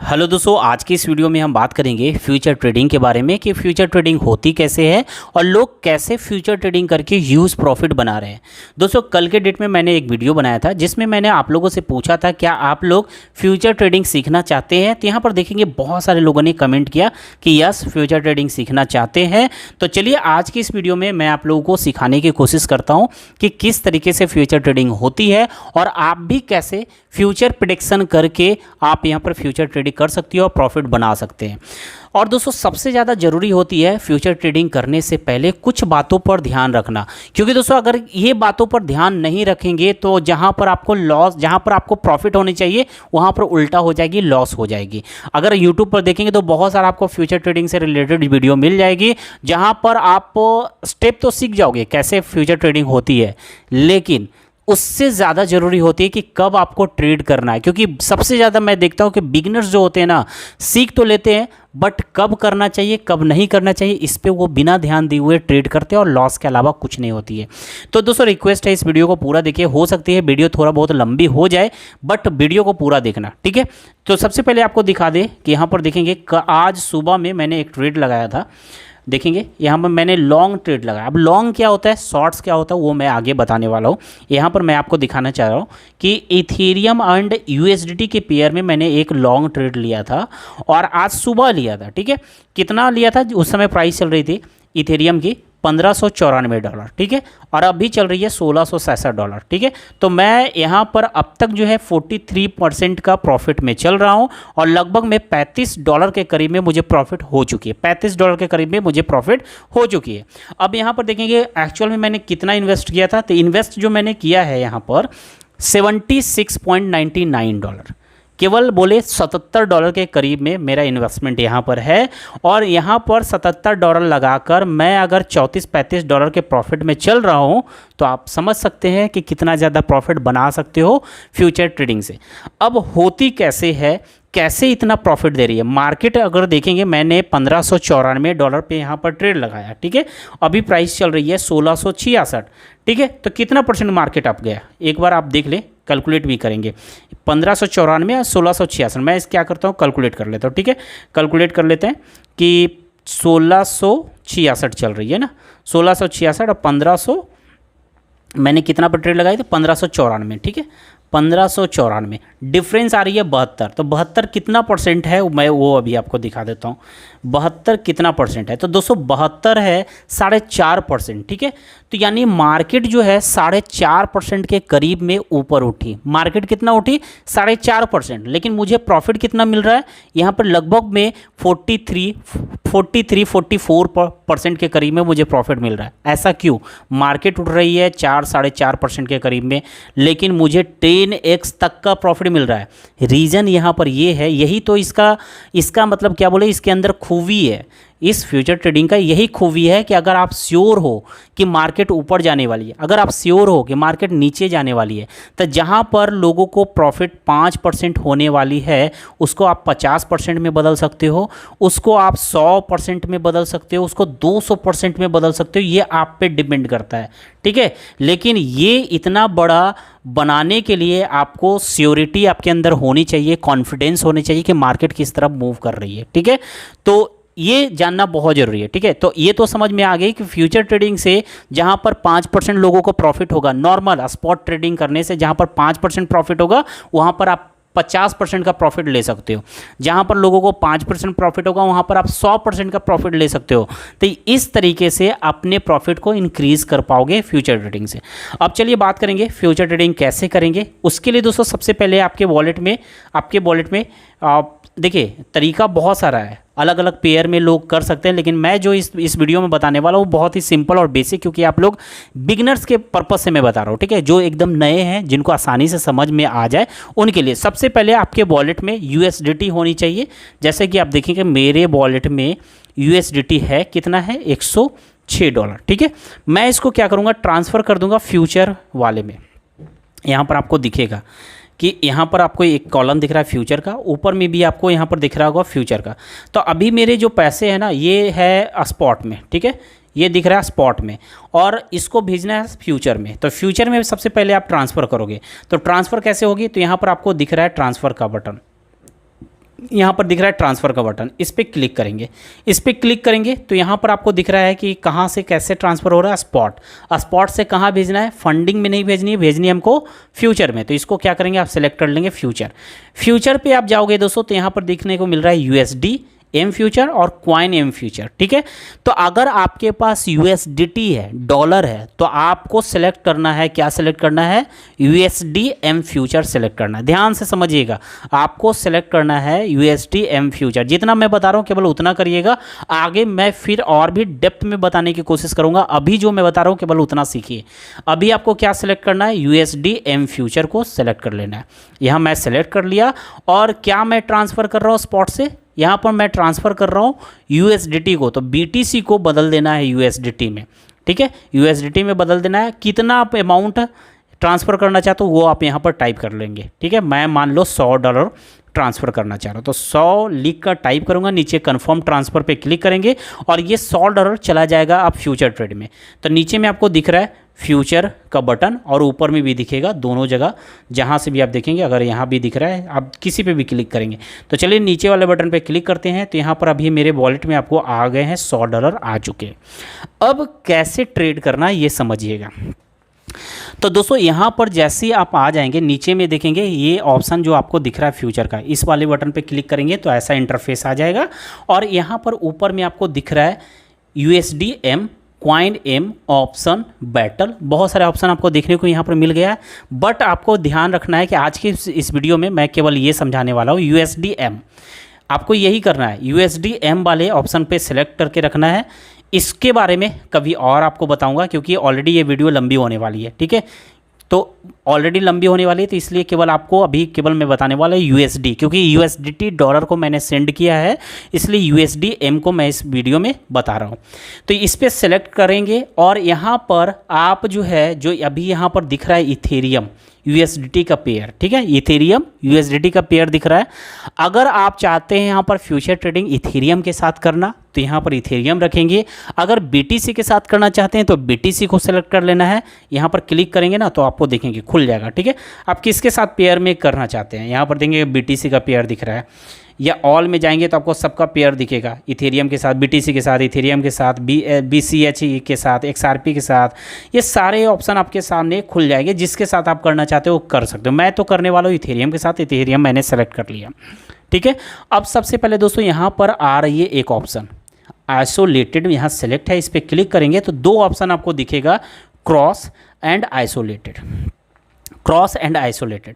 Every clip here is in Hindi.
हेलो दोस्तों, आज की इस वीडियो में हम बात करेंगे फ्यूचर ट्रेडिंग के बारे में कि फ्यूचर ट्रेडिंग होती कैसे है और लोग कैसे फ्यूचर ट्रेडिंग करके ह्यूज प्रॉफिट बना रहे हैं। दोस्तों, कल के डेट में मैंने एक वीडियो बनाया था जिसमें मैंने आप लोगों से पूछा था क्या आप लोग फ्यूचर ट्रेडिंग सीखना चाहते हैं। तो यहाँ पर देखेंगे बहुत सारे लोगों ने कमेंट किया कि यस, फ्यूचर ट्रेडिंग सीखना चाहते हैं। तो चलिए आज की इस वीडियो में मैं आप लोगों को सिखाने की कोशिश करता हूँ कि किस तरीके से फ्यूचर ट्रेडिंग होती है और आप भी कैसे फ्यूचर प्रेडिक्शन करके आप यहाँ पर फ्यूचर ट्रेडिंग कर सकती हो और प्रॉफिट बना सकते हैं। और दोस्तों, सबसे ज़्यादा ज़रूरी होती है फ्यूचर ट्रेडिंग करने से पहले कुछ बातों पर ध्यान रखना, क्योंकि दोस्तों अगर ये बातों पर ध्यान नहीं रखेंगे तो जहाँ पर आपको लॉस, जहाँ पर आपको प्रॉफिट होनी चाहिए वहाँ पर उल्टा हो जाएगी, लॉस हो जाएगी। अगर यूट्यूब पर देखेंगे तो बहुत सारा आपको फ्यूचर ट्रेडिंग से रिलेटेड वीडियो मिल जाएगी जहाँ पर आप स्टेप तो सीख जाओगे कैसे फ्यूचर ट्रेडिंग होती है, लेकिन उससे ज़्यादा ज़रूरी होती है कि कब आपको ट्रेड करना है। क्योंकि सबसे ज़्यादा मैं देखता हूँ कि बिगिनर्स जो होते हैं ना, सीख तो लेते हैं बट कब करना चाहिए कब नहीं करना चाहिए इस पे वो बिना ध्यान दिए हुए ट्रेड करते हैं और लॉस के अलावा कुछ नहीं होती है। तो दोस्तों, रिक्वेस्ट है इस वीडियो को पूरा देखिए। हो सकती है वीडियो थोड़ा बहुत लंबी हो जाए बट वीडियो को पूरा देखना, ठीक है। तो सबसे पहले आपको दिखा दें कि यहाँ पर देखेंगे आज सुबह में मैंने एक ट्रेड लगाया था। देखेंगे यहाँ पर मैंने लॉन्ग ट्रेड लगाया। अब लॉन्ग क्या होता है, शॉर्ट्स क्या होता है, वो मैं आगे बताने वाला हूँ। यहाँ पर मैं आपको दिखाना चाह रहा हूँ कि इथेरियम एंड यूएसडीटी के पेयर में मैंने एक लॉन्ग ट्रेड लिया था और आज सुबह लिया था, ठीक है। कितना लिया था, उस समय प्राइस चल रही थी इथेरियम की $1594, ठीक है, और अभी चल रही है $1667, ठीक है। तो मैं यहाँ पर अब तक जो है 43% का प्रॉफिट में चल रहा हूँ और लगभग में $35 के करीब में मुझे प्रॉफिट हो चुकी है। $35 के करीब में मुझे प्रॉफिट हो चुकी है। अब यहाँ पर देखेंगे एक्चुअल में मैंने कितना इन्वेस्ट किया था। तो इन्वेस्ट जो मैंने किया है यहाँ पर $76.99, केवल बोले $77 के करीब में मेरा इन्वेस्टमेंट यहाँ पर है। और यहाँ पर $77 लगाकर मैं अगर $34-35 के प्रॉफिट में चल रहा हूँ तो आप समझ सकते हैं कि कितना ज़्यादा प्रॉफिट बना सकते हो फ्यूचर ट्रेडिंग से। अब होती कैसे है, कैसे इतना प्रॉफिट दे रही है मार्केट, अगर देखेंगे मैंने $1594 पे यहाँ पर ट्रेड लगाया, ठीक है। अभी प्राइस चल रही है 1666, ठीक है। तो कितना परसेंट मार्केट अप गया एक बार आप देख लें, कैलकुलेट भी करेंगे। 1594 या 1666, मैं इस क्या करता हूँ कैलकुलेट कर लेता हूँ, ठीक है। कैलकुलेट कर लेते हैं कि 1666 चल रही है ना, 1666 और 1500 मैंने कितना पर ट्रेड लगाई थी 1594, ठीक है। 1594 डिफरेंस आ रही है 72। तो 72 कितना परसेंट है मैं वो अभी आपको दिखा देता हूँ। 72 कितना परसेंट है, तो दोस्तों 72 है 4.5%, ठीक है। तो यानी मार्केट जो है 4.5% के करीब में ऊपर उठी। मार्केट कितना उठी 4.5%, लेकिन मुझे प्रॉफिट कितना मिल रहा है यहाँ पर लगभग में 44% के करीब में मुझे प्रॉफिट मिल रहा है। ऐसा क्यों, मार्केट उठ रही है 4-4.5% के करीब में, लेकिन मुझे 10x तक का प्रॉफिट मिल रहा है। रीज़न यहाँ पर ये है, यही तो इसका मतलब क्या बोले, इसके अंदर खूबी है। इस फ्यूचर ट्रेडिंग का यही खूबी है कि अगर आप श्योर हो कि मार्केट ऊपर जाने वाली है, अगर आप श्योर हो कि मार्केट नीचे जाने वाली है, तो जहाँ पर लोगों को प्रॉफिट 5% होने वाली है उसको आप 50% में बदल सकते हो, उसको आप 100% में बदल सकते हो, उसको 200% में बदल सकते हो। ये आप पे डिपेंड करता है, ठीक है। लेकिन ये इतना बड़ा बनाने के लिए आपको श्योरिटी आपके अंदर होनी चाहिए, कॉन्फिडेंस होनी चाहिए कि मार्केट किस तरफ मूव कर रही है, ठीक है। तो ये जानना बहुत ज़रूरी है, ठीक है। तो ये तो समझ में आ गई कि फ्यूचर ट्रेडिंग से जहाँ पर 5% लोगों को प्रॉफिट होगा, नॉर्मल स्पॉट ट्रेडिंग करने से जहाँ पर 5% प्रॉफिट होगा वहाँ पर आप 50% का प्रॉफिट ले सकते हो। जहाँ पर लोगों को 5% प्रॉफिट होगा वहाँ पर आप 100% का प्रॉफिट ले सकते हो। तो इस तरीके से अपने प्रॉफिट को इंक्रीज़ कर पाओगे फ्यूचर ट्रेडिंग से। अब चलिए बात करेंगे फ्यूचर ट्रेडिंग कैसे करेंगे। उसके लिए दोस्तों सबसे पहले आपके वॉलेट में देखिए तरीका बहुत सारा है, अलग अलग पेयर में लोग कर सकते हैं, लेकिन मैं जो इस वीडियो में बताने वाला हूँ बहुत ही सिंपल और बेसिक, क्योंकि आप लोग बिगिनर्स के पर्पज से मैं बता रहा हूँ, ठीक है। जो एकदम नए हैं, जिनको आसानी से समझ में आ जाए उनके लिए सबसे पहले आपके वॉलेट में यूएसडीटी होनी चाहिए। जैसे कि आप देखेंगे मेरे वॉलेट में यूएसडीटी है, कितना है $106, ठीक है। मैं इसको क्या करूँगा, ट्रांसफ़र कर दूँगा फ्यूचर वाले में। यहाँ पर आपको दिखेगा कि यहाँ पर आपको एक कॉलम दिख रहा है फ्यूचर का, ऊपर में भी आपको यहाँ पर दिख रहा होगा फ्यूचर का। तो अभी मेरे जो पैसे हैं ना ये है स्पॉट में, ठीक है, ये दिख रहा है स्पॉट में और इसको भेजना है फ्यूचर में। तो फ्यूचर में सबसे पहले आप ट्रांसफ़र करोगे। तो ट्रांसफ़र कैसे होगी, तो यहाँ पर आपको दिख रहा है ट्रांसफ़र का बटन, यहाँ पर दिख रहा है ट्रांसफ़र का बटन, इस पर क्लिक करेंगे। इस पर क्लिक करेंगे तो यहाँ पर आपको दिख रहा है कि कहाँ से कैसे ट्रांसफ़र हो रहा है। स्पॉट से कहाँ भेजना है, फंडिंग में नहीं भेजनी है, भेजनी है हमको फ्यूचर में। तो इसको क्या करेंगे, आप सेलेक्ट कर लेंगे फ्यूचर पे आप जाओगे दोस्तों, तो यहाँ पर देखने को मिल रहा है यूएसडी एम फ्यूचर और क्वाइन एम फ्यूचर, ठीक है। तो अगर आपके पास यूएसडीटी है, डॉलर है, तो आपको सेलेक्ट करना है, क्या सेलेक्ट करना है, यूएसडी एम फ्यूचर सेलेक्ट करना है। ध्यान से समझिएगा, आपको सेलेक्ट करना है यूएसडी एम फ्यूचर। जितना मैं बता रहा हूँ केवल उतना करिएगा, आगे मैं फिर और भी डेप्थ में बताने की कोशिश करूँगा। अभी जो मैं बता रहा हूँ केवल उतना सीखिए। अभी आपको क्या सेलेक्ट करना है, यूएसडी एम फ्यूचर को सेलेक्ट कर लेना है। यहाँ मैं सेलेक्ट कर लिया, और क्या मैं ट्रांसफ़र कर रहा हूँ स्पॉट से, यहाँ पर मैं ट्रांसफ़र कर रहा हूँ यूएसडीटी को, तो बीटीसी को बदल देना है यूएसडीटी में, ठीक है। यूएसडीटी में बदल देना है। कितना आप अमाउंट ट्रांसफ़र करना चाहते हो वो आप यहाँ पर टाइप कर लेंगे, ठीक है। मैं मान लो $100 ट्रांसफ़र करना चाह रहा हूँ, तो 100 लिख कर टाइप करूँगा, नीचे कन्फर्म ट्रांसफ़र पे क्लिक करेंगे और ये $100 चला जाएगा अब फ्यूचर ट्रेड में। तो नीचे में आपको दिख रहा है फ्यूचर का बटन, और ऊपर में भी दिखेगा, दोनों जगह जहाँ से भी आप देखेंगे। अगर यहाँ भी दिख रहा है, आप किसी पे भी क्लिक करेंगे। तो चलिए नीचे वाले बटन पे क्लिक करते हैं। तो यहाँ पर अभी मेरे वॉलेट में आपको आ गए हैं $100 आ चुके हैं। अब कैसे ट्रेड करना है ये समझिएगा। तो दोस्तों यहाँ पर जैसे ही आप आ जाएंगे, नीचे में देखेंगे ये ऑप्शन जो आपको दिख रहा है फ्यूचर का, इस वाले बटन पे क्लिक करेंगे तो ऐसा इंटरफेस आ जाएगा। और यहाँ पर ऊपर में आपको दिख रहा है USD M, coin M, option, battle, बहुत सारे ऑप्शन आपको देखने को यहाँ पर मिल गया है। बट आपको ध्यान रखना है कि आज के इस वीडियो में मैं केवल ये समझाने वाला हूँ, यूएसडी एम आपको यही करना है। यूएसडी एम वाले ऑप्शन पे सिलेक्ट करके रखना है। इसके बारे में कभी और आपको बताऊंगा, क्योंकि ऑलरेडी ये वीडियो लंबी होने वाली है, ठीक है। तो ऑलरेडी लंबी होने वाली है, तो इसलिए केवल आपको अभी केवल मैं बताने वाला है यूएसडी, क्योंकि यूएसडीटी डॉलर को मैंने सेंड किया है, इसलिए यूएसडी एम को मैं इस वीडियो में बता रहा हूँ। तो इस पर सेलेक्ट करेंगे, और यहाँ पर आप जो है, जो अभी यहाँ पर दिख रहा है इथेरियम यूएसडीटी का पेयर, ठीक है, इथेरियम यूएसडीटी का पेयर दिख रहा है। अगर आप चाहते हैं यहाँ पर फ्यूचर ट्रेडिंग इथेरियम के साथ करना, तो यहाँ पर इथेरियम रखेंगे। अगर बीटीसी के साथ करना चाहते हैं तो बीटीसी को सेलेक्ट कर लेना है। यहाँ पर क्लिक करेंगे ना तो आपको देखेंगे खुल जाएगा, ठीक है। आप किसके साथ पेयर में करना चाहते हैं, यहाँ पर देखेंगे बीटीसी का पेयर दिख रहा है, या ऑल में जाएंगे तो आपको सबका पेयर दिखेगा, इथेरियम के साथ, बीटीसी के साथ, इथेरियम के साथ, बीसीएच के साथ, एक्सआरपी के साथ, ये सारे ऑप्शन आपके सामने खुल जाएंगे। जिसके साथ आप करना चाहते हो वो कर सकते हो। मैं तो करने वाला हूँ इथेरियम के साथ, इथेरियम मैंने सेलेक्ट कर लिया, ठीक है। अब सबसे पहले दोस्तों यहाँ पर आ रही है एक ऑप्शन आइसोलेटेड, यहाँ सेलेक्ट है, इस पर क्लिक करेंगे तो दो ऑप्शन आपको दिखेगा, cross and isolated. Cross and isolated,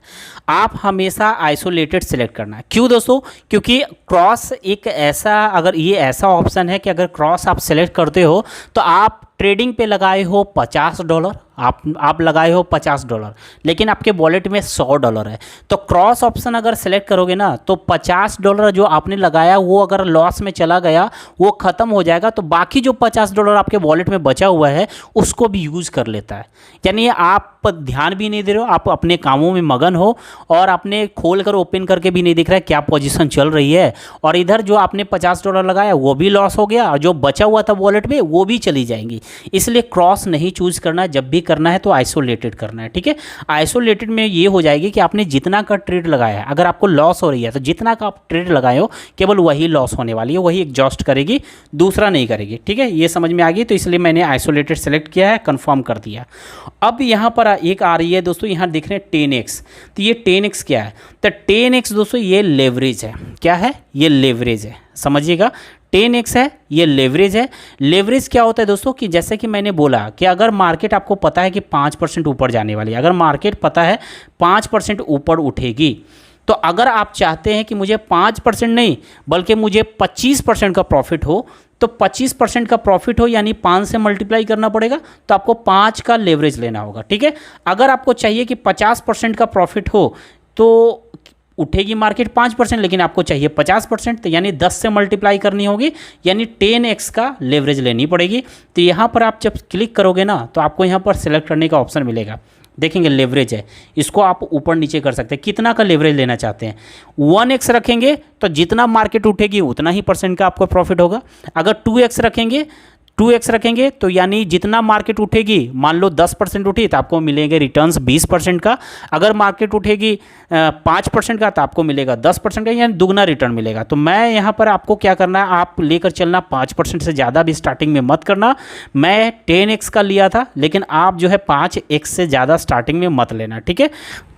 आप हमेशा आइसोलेटेड सेलेक्ट करना है। क्यों दोस्तों, क्योंकि क्रॉस एक ऐसा, अगर ये ऐसा ऑप्शन है कि अगर क्रॉस आप सेलेक्ट करते हो तो आप ट्रेडिंग पे लगाए हो $50, आप लगाए हो $50, लेकिन आपके वॉलेट में $100 है। तो क्रॉस ऑप्शन अगर सेलेक्ट करोगे ना तो $50 जो आपने लगाया वो अगर लॉस में चला गया वो ख़त्म हो जाएगा, तो बाकी जो $50 आपके वॉलेट में बचा हुआ है उसको भी यूज़ कर लेता है। यानी आप ध्यान भी नहीं दे रहे हो, आप अपने कामों में मगन हो, और आपने खोल कर ओपन करके भी नहीं दिख रहा है क्या पोजीशन चल रही है, और इधर जो आपने $50 लगाया वो भी लॉस हो गया, और जो बचा हुआ था वॉलेट में वो भी चली जाएंगी। इसलिए क्रॉस नहीं चूज करना, जब भी करना है तो आइसोलेटेड करना है, ठीक है। आइसोलेटेड में ये हो जाएगी कि आपने जितना का ट्रेड लगाया है, अगर आपको लॉस हो रही है तो जितना का आप ट्रेड लगाए हो केवल वही लॉस होने वाली है, वही एग्जॉस्ट करेगी, दूसरा नहीं करेगी, ठीक है। ये समझ में आ गई, तो इसलिए मैंने आइसोलेटेड सेलेक्ट किया है, कंफर्म कर दिया। अब यहाँ पर एक आ रही है दोस्तों, यहाँ देख रहे हैं 10x, तो ये 10x क्या है, तो 10x दोस्तों ये लेवरेज है। क्या है, ये लेवरेज है, समझिएगा। 10x है, ये लेवरेज है। लेवरेज क्या होता है दोस्तों, कि जैसे कि मैंने बोला कि अगर मार्केट आपको पता है कि 5% ऊपर जाने वाली है, अगर मार्केट पता है 5% ऊपर उठेगी, तो अगर आप चाहते हैं कि मुझे 5% नहीं बल्कि मुझे 25% का प्रॉफिट हो, तो 25% का प्रॉफिट हो यानी 5 से मल्टीप्लाई करना पड़ेगा, तो आपको 5 का लेवरेज लेना होगा, ठीक है। अगर आपको चाहिए कि 50% का प्रॉफिट हो तो उठेगी मार्केट 5%, लेकिन आपको चाहिए 50%, तो यानी 10 से मल्टीप्लाई करनी होगी, यानी 10x का लेवरेज लेनी पड़ेगी। तो यहाँ पर आप जब क्लिक करोगे ना तो आपको यहाँ पर सेलेक्ट करने का ऑप्शन मिलेगा, देखेंगे लेवरेज है, इसको आप ऊपर नीचे कर सकते हैं। कितना का लेवरेज लेना चाहते हैं, 1x रखेंगे तो जितना मार्केट उठेगी उतना ही % का आपको प्रॉफिट होगा। अगर 2x रखेंगे 2x रखेंगे तो यानी जितना मार्केट उठेगी, मान लो 10% उठी तो आपको मिलेंगे रिटर्न्स 20% का। अगर मार्केट उठेगी 5% का तो आपको मिलेगा 10% का, यानी दुगना रिटर्न मिलेगा। तो मैं यहाँ पर आपको क्या करना है, आप लेकर चलना 5% से ज़्यादा भी स्टार्टिंग में मत करना। मैं 10x का लिया था, लेकिन आप जो है 5x से ज़्यादा स्टार्टिंग में मत लेना, ठीक है।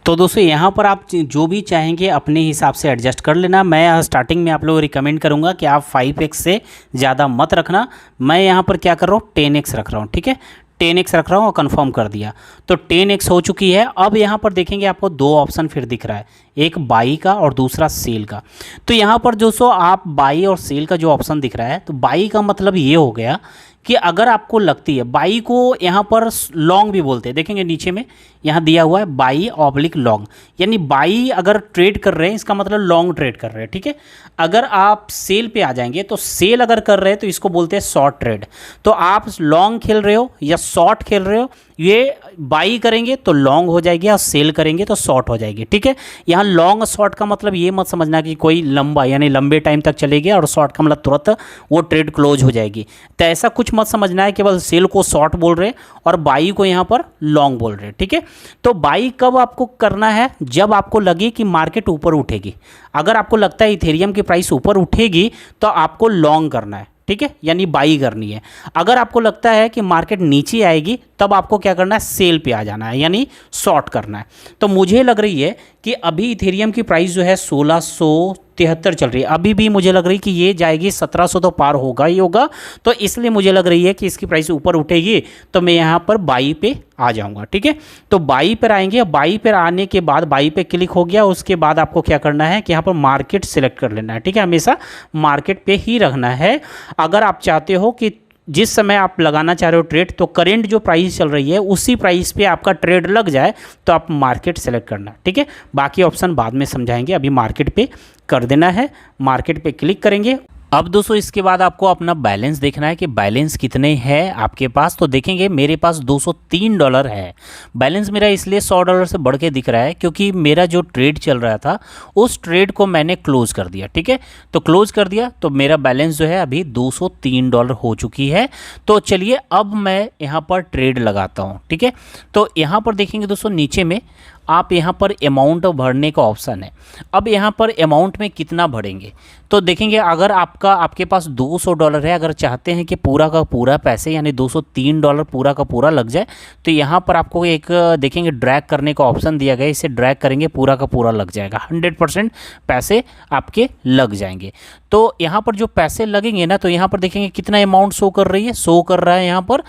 तो दोस्तों यहाँ पर आप जो भी चाहेंगे अपने हिसाब से एडजस्ट कर लेना। मैं स्टार्टिंग में आप लोगों को रिकमेंड करूँगा कि आप 5x से ज़्यादा मत रखना। मैं यहाँ पर क्या कर रहा हूँ, 10x रख रहा हूँ, ठीक है। 10x रख रहा हूँ और कंफर्म कर दिया, तो 10x हो चुकी है। अब यहाँ पर देखेंगे आपको दो ऑप्शन फिर दिख रहा है, एक बाई का और दूसरा सेल का। तो यहाँ पर दोस्तों आप बाई और सेल का जो ऑप्शन दिख रहा है, तो बाई का मतलब ये हो गया कि अगर आपको लगती है, बाई को यहाँ पर लॉन्ग भी बोलते हैं, देखेंगे नीचे में यहाँ दिया हुआ है बाई ऑब्लिक लॉन्ग, यानी बाई अगर ट्रेड कर रहे हैं इसका मतलब लॉन्ग ट्रेड कर रहे हैं, ठीक है। अगर आप सेल पे आ जाएंगे तो सेल अगर कर रहे हैं तो इसको बोलते हैं शॉर्ट ट्रेड। तो आप लॉन्ग खेल रहे हो या शॉर्ट खेल रहे हो, ये बाई करेंगे तो लॉन्ग हो जाएगी और सेल करेंगे तो शॉर्ट हो जाएगी, ठीक है। यहाँ लॉन्ग शॉर्ट का मतलब ये मत समझना कि कोई लंबा यानी लंबे टाइम तक चलेगी, और शॉर्ट का मतलब तुरंत वो ट्रेड क्लोज हो जाएगी, तो ऐसा कुछ मत समझना है। केवल सेल को शॉर्ट बोल रहे हैं और बाई को यहाँ पर लॉन्ग बोल रहे हैं, ठीक है। तो बाई कब आपको करना है, जब आपको लगे कि मार्केट ऊपर उठेगी। अगर आपको लगता है इथेरियम की प्राइस ऊपर उठेगी तो आपको लॉन्ग करना है, ठीक है, यानी बाई करनी है। अगर आपको लगता है कि मार्केट नीचे आएगी तब आपको क्या करना है, सेल पे आ जाना है, यानी शॉर्ट करना है। तो मुझे लग रही है कि अभी इथेरियम की प्राइस जो है 1673 चल रही है, अभी भी मुझे लग रही है कि ये जाएगी 1700 तो पार होगा ही होगा। तो इसलिए मुझे लग रही है कि इसकी प्राइस ऊपर उठेगी तो मैं यहाँ पर बाई पे आ जाऊँगा, ठीक है। तो बाई पर आएंगे, बाई पर आने के बाद बाई पे क्लिक हो गया, उसके बाद आपको क्या करना है कि यहाँ पर मार्केट सेलेक्ट कर लेना है, ठीक है। हमेशा मार्केट पे ही रखना है। अगर आप चाहते हो कि जिस समय आप लगाना चाह रहे हो ट्रेड, तो करेंट जो प्राइस चल रही है उसी प्राइस पे आपका ट्रेड लग जाए, तो आप मार्केट सेलेक्ट करना, ठीक है। बाकी ऑप्शन बाद में समझाएंगे, अभी मार्केट पे कर देना है। मार्केट पे क्लिक करेंगे। अब दोस्तों इसके बाद आपको अपना बैलेंस देखना है कि बैलेंस कितने हैं आपके पास। तो देखेंगे मेरे पास $203 है बैलेंस मेरा, इसलिए $100 से बढ़ के दिख रहा है क्योंकि मेरा जो ट्रेड चल रहा था उस ट्रेड को मैंने क्लोज कर दिया, ठीक है। तो क्लोज कर दिया तो मेरा बैलेंस जो है अभी $203 हो चुकी है। तो चलिए अब मैं यहाँ पर ट्रेड लगाता हूँ, ठीक है। तो यहाँ पर देखेंगे दोस्तों नीचे में आप यहाँ पर अमाउंट भरने का ऑप्शन है। अब यहाँ पर अमाउंट में कितना भरेंगे तो देखेंगे, अगर आपके पास $200 है, अगर चाहते हैं कि पूरा का पूरा पैसे यानी $203 पूरा का पूरा लग जाए, तो यहाँ पर आपको एक देखेंगे ड्रैग करने का ऑप्शन दिया गया, इसे ड्रैग करेंगे पूरा का पूरा लग जाएगा, 100% पैसे आपके लग जाएंगे। तो यहाँ पर जो पैसे लगेंगे ना, तो यहाँ पर देखेंगे कितना अमाउंट शो कर रही है, शो कर रहा है यहाँ पर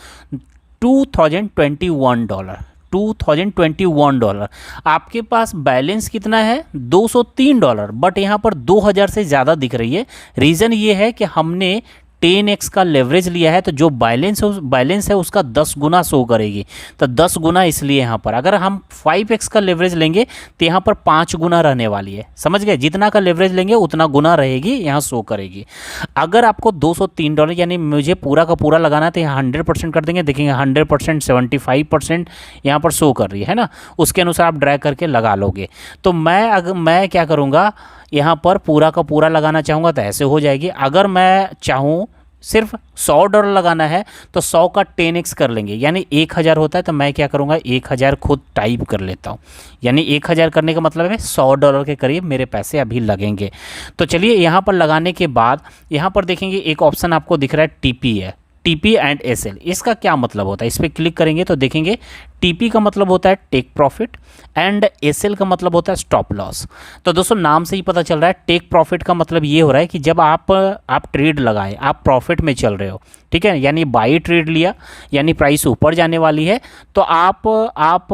$2021। आपके पास बैलेंस कितना है, $203, बट यहाँ पर 2000 से ज़्यादा दिख रही है। रीज़न ये है कि हमने 10x का लेवरेज लिया है, तो जो बैलेंस है उसका 10 गुना शो करेगी, तो 10 गुना इसलिए यहाँ पर। अगर हम 5x का लेवरेज लेंगे तो यहाँ पर 5 गुना रहने वाली है, समझ गए। जितना का लेवरेज लेंगे उतना गुना रहेगी, यहाँ शो करेगी। अगर आपको $203 यानी मुझे पूरा का पूरा लगाना है तो यहाँ 100% कर देंगे, देखेंगे 100%, 75% यहाँ पर शो कर रही है ना, उसके अनुसार आप ड्रैग करके लगा लोगे। तो मैं क्या करूँगा, यहाँ पर पूरा का पूरा लगाना चाहूँगा तो ऐसे हो जाएगी। अगर मैं चाहूँ सिर्फ $100 लगाना है तो 100 का 10x कर लेंगे, यानी 1000 होता है, तो मैं क्या करूँगा 1000 खुद टाइप कर लेता हूँ, यानी 1000 करने का मतलब है $100 के करीब मेरे पैसे अभी लगेंगे। तो चलिए यहाँ पर लगाने के बाद यहाँ पर देखेंगे एक ऑप्शन आपको दिख रहा है TP है, TP एंड SL। इसका क्या मतलब होता है, इस पर क्लिक करेंगे तो देखेंगे TP का मतलब होता है टेक प्रॉफिट एंड SL का मतलब होता है स्टॉप लॉस। तो दोस्तों नाम से ही पता चल रहा है, टेक प्रॉफिट का मतलब ये हो रहा है कि जब आप ट्रेड लगाए, आप प्रॉफिट में चल रहे हो, ठीक है, यानी बाई ट्रेड लिया, यानी प्राइस ऊपर जाने वाली है, तो आप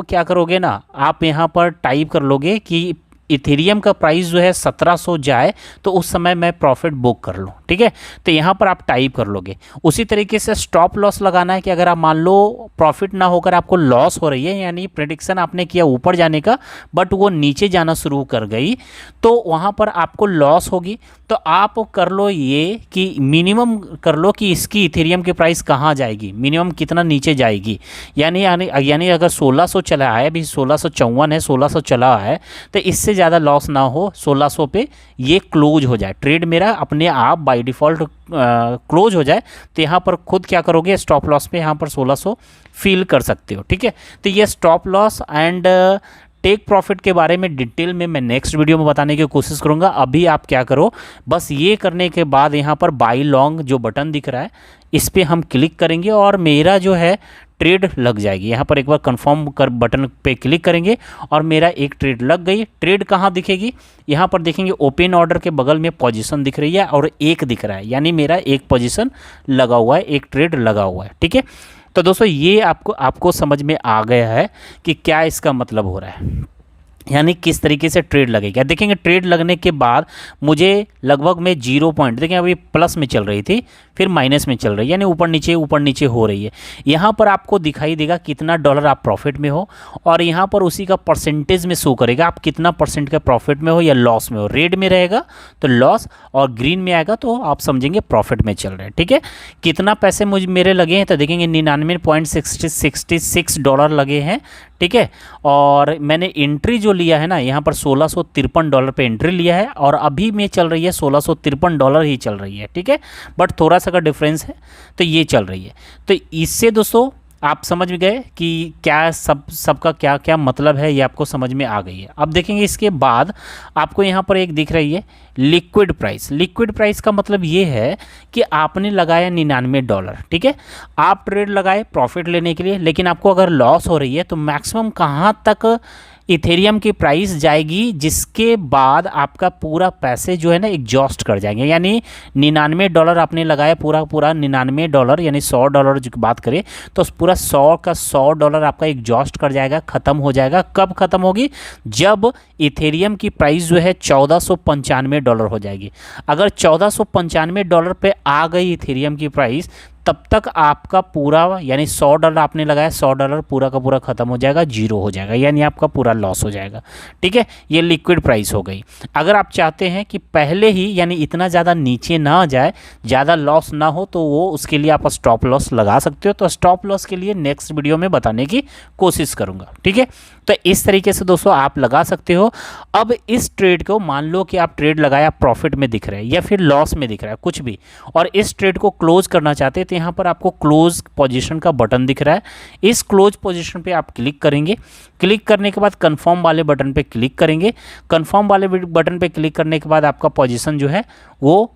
क्या करोगे ना, आप यहाँ पर टाइप कर लोगे कि इथेरियम का प्राइस जो है 1700 जाए तो उस समय मैं प्रॉफिट बुक कर लूँ, ठीक है। तो यहाँ पर आप टाइप कर लोगे। उसी तरीके से स्टॉप लॉस लगाना है कि अगर आप मान लो प्रॉफिट ना होकर आपको लॉस हो रही है, यानी प्रेडिक्शन आपने किया ऊपर जाने का बट वो नीचे जाना शुरू कर गई, तो वहाँ पर आपको लॉस होगी। तो आप कर लो ये कि मिनिमम कर लो कि इसकी इथेरियम की प्राइस कहाँ जाएगी, मिनिमम कितना नीचे जाएगी, यानी अगर 1600 चला है, अभी 1654 है, 1600 चला है, तो इससे से ज़्यादा लॉस ना हो 1600 पे ये क्लोज हो जाए, ट्रेड मेरा अपने आप बाय डिफ़ॉल्ट क्लोज हो जाए, तो यहाँ पर खुद क्या करोगे, स्टॉप लॉस पे यहाँ पर 1600 फील कर सकते हो। ठीक है, तो ये stop loss and take profit के बारे में डिटेल में मैं नेक्स्ट वीडियो में बताने की कोशिश करूंगा। अभी आप क्या करो, बस ये करने के बाद यहाँ पर बाई लॉन्ग जो बटन दिख रहा है इस पर हम क्लिक करेंगे और मेरा जो है ट्रेड लग जाएगी। यहाँ पर एक बार कंफर्म कर बटन पे क्लिक करेंगे और मेरा एक ट्रेड लग गई। ट्रेड कहाँ दिखेगी, यहाँ पर देखेंगे ओपन ऑर्डर के बगल में पोजीशन दिख रही है और एक दिख रहा है, यानी मेरा एक पोजीशन लगा हुआ है, एक ट्रेड लगा हुआ है। ठीक है, तो दोस्तों ये आपको समझ में आ गया है कि क्या इसका मतलब हो रहा है, यानी किस तरीके से ट्रेड लगेगा। देखेंगे ट्रेड लगने के बाद मुझे लगभग में 0 पॉइंट, देखें अभी प्लस में चल रही थी फिर माइनस में चल रही है, यानी ऊपर नीचे हो रही है। यहाँ पर आपको दिखाई देगा कितना डॉलर आप प्रॉफिट में हो और यहाँ पर उसी का परसेंटेज में शो करेगा आप कितना परसेंट का प्रॉफिट में हो या लॉस में हो। रेड में रहेगा तो लॉस और ग्रीन में आएगा तो आप समझेंगे प्रॉफिट में चल रहे हैं। ठीक है, कितना पैसे मेरे लगे हैं तो देखेंगे 99.66 डॉलर लगे हैं। ठीक है, और मैंने एंट्री जो लिया है ना यहाँ पर $1653 पे एंट्री लिया है और अभी में चल रही है $1653 ही चल रही है। ठीक है, बट थोड़ा सा का डिफरेंस है तो ये चल रही है। तो इससे दोस्तों आप समझ में गए कि क्या सबका क्या क्या मतलब है, ये आपको समझ में आ गई है। अब देखेंगे इसके बाद आपको यहाँ पर एक दिख रही है लिक्विड प्राइस। लिक्विड प्राइस का मतलब ये है कि आपने लगाया $99। ठीक है, आप ट्रेड लगाए प्रॉफिट लेने के लिए, लेकिन आपको अगर लॉस हो रही है तो मैक्सिमम कहाँ तक इथेरियम की प्राइस जाएगी, जिसके बाद आपका पूरा पैसे जो है ना एग्जॉस्ट कर जाएंगे। यानी $99 आपने लगाया, पूरा $99 यानी $100 की बात करें तो पूरा 100 का $100 आपका एग्जॉस्ट कर जाएगा, ख़त्म हो जाएगा। कब ख़त्म होगी, जब इथेरियम की प्राइस जो है $1495 हो जाएगी। अगर $1495 पे आ गई इथेरियम की प्राइस, तब तक आपका पूरा यानी $100 आपने लगाया, $100 पूरा का पूरा ख़त्म हो जाएगा, जीरो हो जाएगा, यानी आपका पूरा लॉस हो जाएगा। ठीक है, ये लिक्विड प्राइस हो गई। अगर आप चाहते हैं कि पहले ही यानी इतना ज़्यादा नीचे ना जाए, ज़्यादा लॉस ना हो, तो वो उसके लिए आप स्टॉप लॉस लगा सकते हो। तो स्टॉप लॉस के लिए नेक्स्ट वीडियो में बताने की कोशिश करूँगा। ठीक है, तो इस तरीके से दोस्तों आप लगा सकते हो। अब इस ट्रेड को मान लो कि आप ट्रेड लगाया, प्रॉफिट में दिख रहा है या फिर लॉस में दिख रहा है कुछ भी, और इस ट्रेड को क्लोज करना चाहते हैं तो यहाँ पर आपको क्लोज पोजीशन का बटन दिख रहा है। इस क्लोज पोजीशन पे आप क्लिक करेंगे। क्लिक करने के बाद कंफर्म वाले बटन पे क्लिक करेंगे। कंफर्म वाले बटन पे क्लिक करने के बाद आपका पोजीशन जो है वो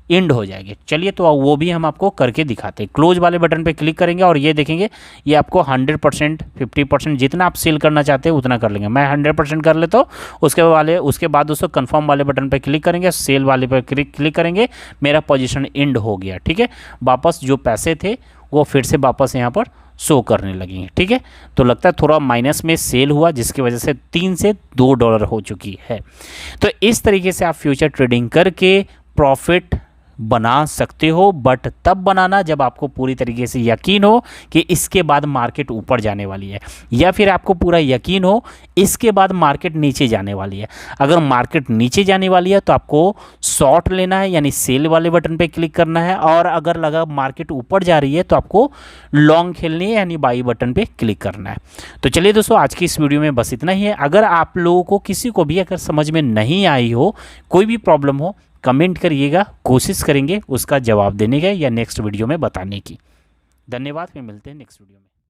एंड हो जाएगी। चलिए तो वो भी हम आपको करके दिखाते हैं। क्लोज वाले बटन पे क्लिक करेंगे और ये देखेंगे ये आपको 100%, 50% जितना आप सेल करना चाहते हैं उतना कर लेंगे। मैं 100% कर लेता हूँ। उसके बाद दोस्तों कंफर्म वाले बटन पे क्लिक करेंगे, सेल वाले पे क्लिक करेंगे, मेरा पोजीशन एंड हो गया। ठीक है, वापस जो पैसे थे वो फिर से वापस यहाँ पर शो करने लगेंगे। ठीक है, तो लगता है थोड़ा माइनस में सेल हुआ, जिसकी वजह से $3 से $2 हो चुकी है। तो इस तरीके से आप फ्यूचर ट्रेडिंग करके प्रॉफिट बना सकते हो, बट तब बनाना जब आपको पूरी तरीके से यकीन हो कि इसके बाद मार्केट ऊपर जाने वाली है, या फिर आपको पूरा यकीन हो इसके बाद मार्केट नीचे जाने वाली है। अगर मार्केट नीचे जाने वाली है तो आपको शॉर्ट लेना है, यानी सेल वाले बटन पे क्लिक करना है, और अगर लगा मार्केट ऊपर जा रही है तो आपको लॉन्ग खेलनी है, यानी बाई बटन पे क्लिक करना है। तो चलिए दोस्तों, आज की इस वीडियो में बस इतना ही है। अगर आप लोगों को किसी को भी अगर समझ में नहीं आई हो, कोई भी प्रॉब्लम हो, कमेंट करिएगा, कोशिश करेंगे उसका जवाब देने का या नेक्स्ट वीडियो में बताने की। धन्यवाद, फिर मिलते हैं नेक्स्ट वीडियो में।